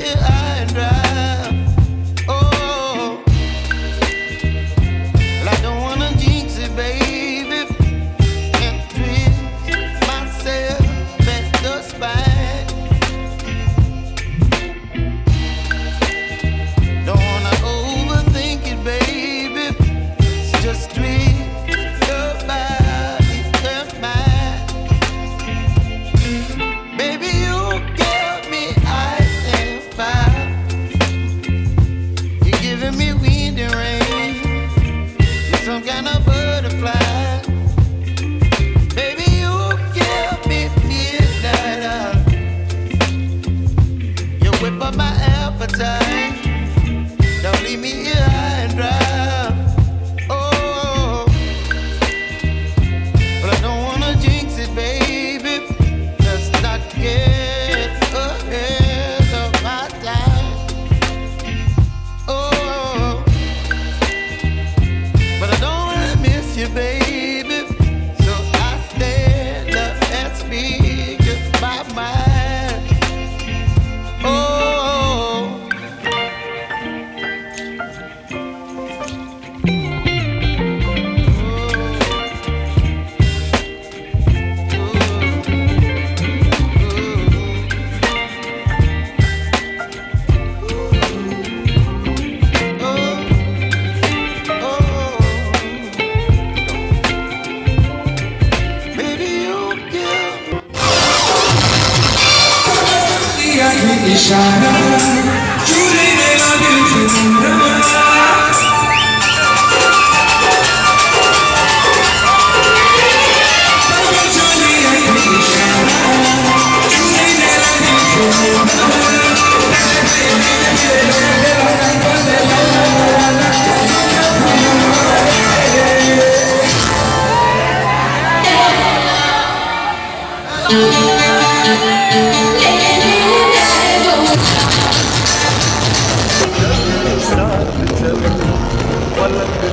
here high and dry. Oh, well, I don't wanna jinx it, baby, and twist myself at the spine. Don't wanna overthink it, baby. It's just twist your body and mine. Baby, you give me ice and fire. You're giving me wind and rain. You're some kind of butterfly. Baby, you give me midnight hour. You whip up my appetite. Don't leave me here high and dry. Oh, but I don't wanna jinx it, baby. Let's not get ahead of my time. Oh, but I don't wanna miss you, baby. So I stand up and speak just my mind. Oh. इशारा चूरे में लगे झूमरा चली आई इशारा चूरे में लगे झूमरा साथ चल पलक